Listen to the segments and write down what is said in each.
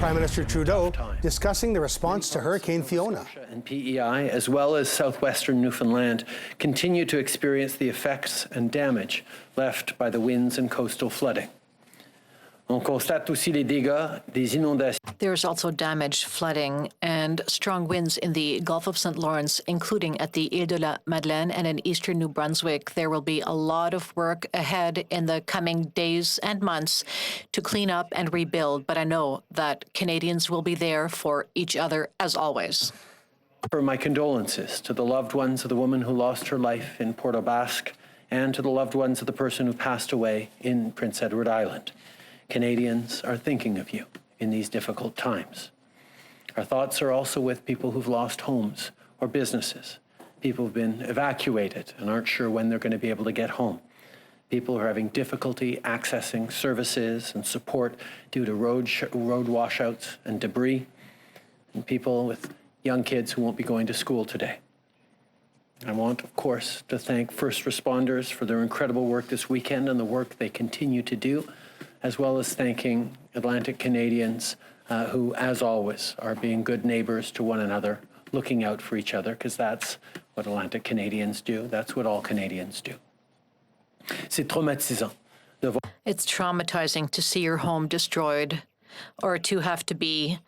Prime Minister Trudeau discussing the response to Hurricane Fiona. And PEI, as well as southwestern Newfoundland, continue to experience the effects and damage left by the winds and coastal flooding. On constate aussi les dégâts des inondations. There's also damage, flooding, and strong winds in the Gulf of St. Lawrence, including at the Île de la Madeleine and in eastern New Brunswick. There will be a lot of work ahead in the coming days and months to clean up and rebuild, but I know that Canadians will be there for each other as always. For my condolences to the loved ones of the woman who lost her life in Port au Basque and to the loved ones of the person who passed away in Prince Edward Island. Canadians are thinking of you in these difficult times. Our thoughts are also with people who've lost homes or businesses, people who've been evacuated and aren't sure when they're going to be able to get home, people who are having difficulty accessing services and support due to road washouts and debris, and people with young kids who won't be going to school today. I want, of course, to thank first responders for their incredible work this weekend and the work they continue to do, as well as thanking Atlantic Canadians who, as always, are being good neighbors to one another, looking out for each other, because that's what Atlantic Canadians do. That's what all Canadians do. C'est traumatisant. It's traumatizing to see your home destroyed or to have to be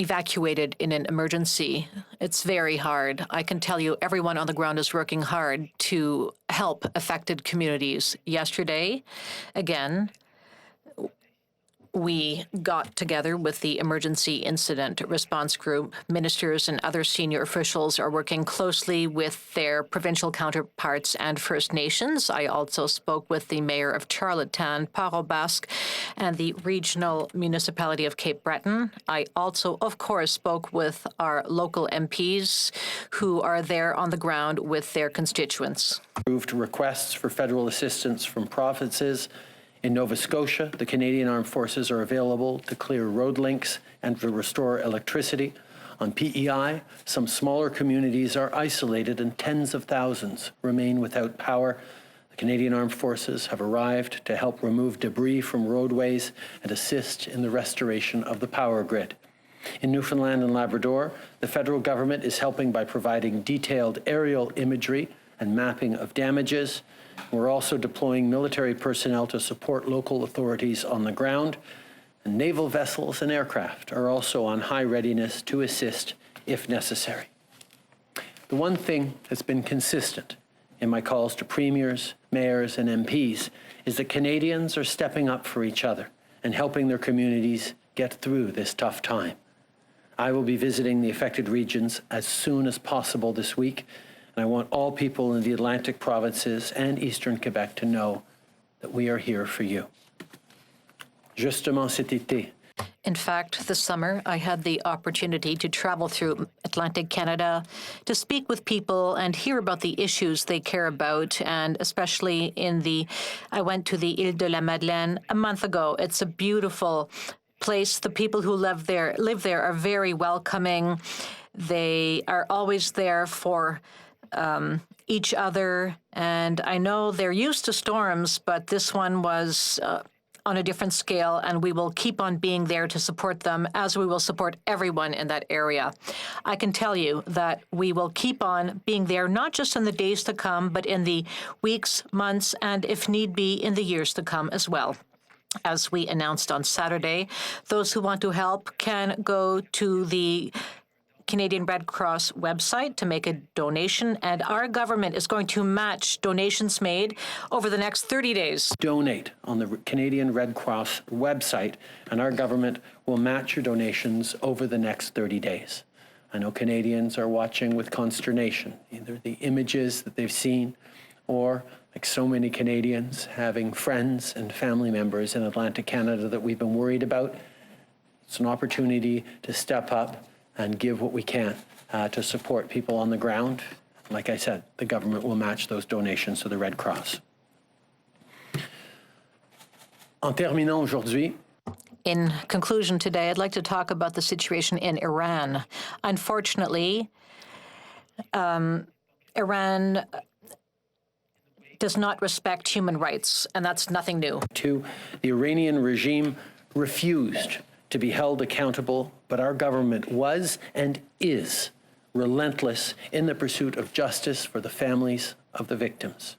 evacuated in an emergency. It's very hard. I can tell you everyone on the ground is working hard to help affected communities. Yesterday, again, we got together with the Emergency Incident Response Group. Ministers and other senior officials are working closely with their provincial counterparts and First Nations. I also spoke with the Mayor of Charlottetown, Port au Basque, and the Regional Municipality of Cape Breton. I also, of course, spoke with our local MPs who are there on the ground with their constituents. Approved requests for federal assistance from provinces. In Nova Scotia, the Canadian Armed Forces are available to clear road links and to restore electricity. On PEI, some smaller communities are isolated and tens of thousands remain without power. The Canadian Armed Forces have arrived to help remove debris from roadways and assist in the restoration of the power grid. In Newfoundland and Labrador, the federal government is helping by providing detailed aerial imagery and mapping of damages. We're also deploying military personnel to support local authorities on the ground, and naval vessels and aircraft are also on high readiness to assist if necessary. The one thing that's been consistent in my calls to premiers, mayors, and MPs is that Canadians are stepping up for each other and helping their communities get through this tough time. I will be visiting the affected regions as soon as possible this week, and I want all people in the Atlantic provinces and Eastern Quebec to know that we are here for you. Justement cet été. In fact, this summer, I had the opportunity to travel through Atlantic Canada to speak with people and hear about the issues they care about, and especially I went to the Île de la Madeleine a month ago. It's a beautiful place. The people who live there are very welcoming. They are always there for each other, and I know they're used to storms, but this one was on a different scale, and we will keep on being there to support them as we will support everyone in that area. I can tell you that we will keep on being there, not just in the days to come, but in the weeks, months, and if need be, in the years to come as well. As we announced on Saturday, those who want to help can go to the Canadian Red Cross website to make a donation, and our government is going to match donations made over the next 30 days. Donate on the Canadian Red Cross website, and our government will match your donations over the next 30 days. I know Canadians are watching with consternation, either the images that they've seen or, like so many Canadians, having friends and family members in Atlantic Canada that we've been worried about. It's an opportunity to step up and give what we can to support people on the ground. Like I said, the government will match those donations to the Red Cross. En terminant aujourd'hui, in conclusion today, I'd like to talk about the situation in Iran. Unfortunately, Iran does not respect human rights, and that's nothing new. The Iranian regime refused to be held accountable, but our government was and is relentless in the pursuit of justice for the families of the victims.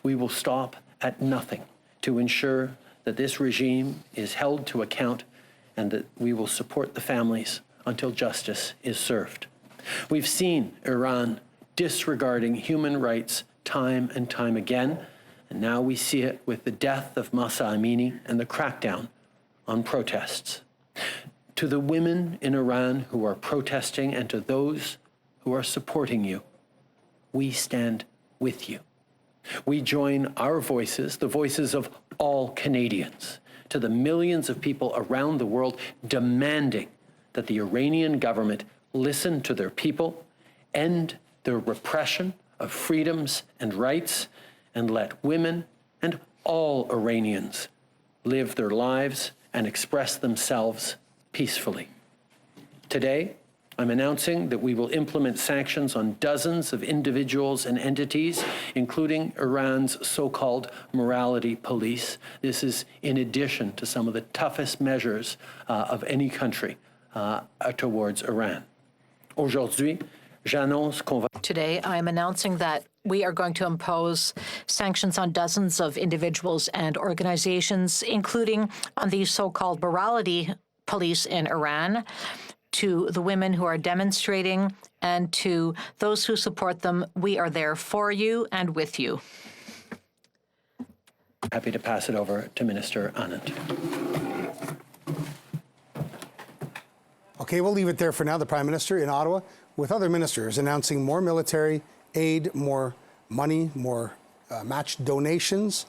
We will stop at nothing to ensure that this regime is held to account and that we will support the families until justice is served. We've seen Iran disregarding human rights time and time again, and now we see it with the death of Mahsa Amini and the crackdown on protests. To the women in Iran who are protesting and to those who are supporting you, we stand with you. We join our voices, the voices of all Canadians, to the millions of people around the world demanding that the Iranian government listen to their people, end the repression of freedoms and rights, and let women and all Iranians live their lives and express themselves peacefully. Today, I'm announcing that we will implement sanctions on dozens of individuals and entities, including Iran's so-called morality police. This is in addition to some of the toughest measures of any country towards Iran. Aujourd'hui, j'annonce qu'on va... Today, I am announcing that we are going to impose sanctions on dozens of individuals and organizations, including on the so-called morality police in Iran, to the women who are demonstrating, and to those who support them. We are there for you and with you. Happy to pass it over to Minister Anand. Okay, we'll leave it there for now. The Prime Minister in Ottawa with other ministers announcing more military aid, more money, more matched donations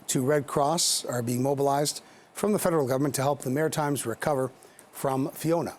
to Red Cross are being mobilized from the federal government to help the Maritimes recover from Fiona.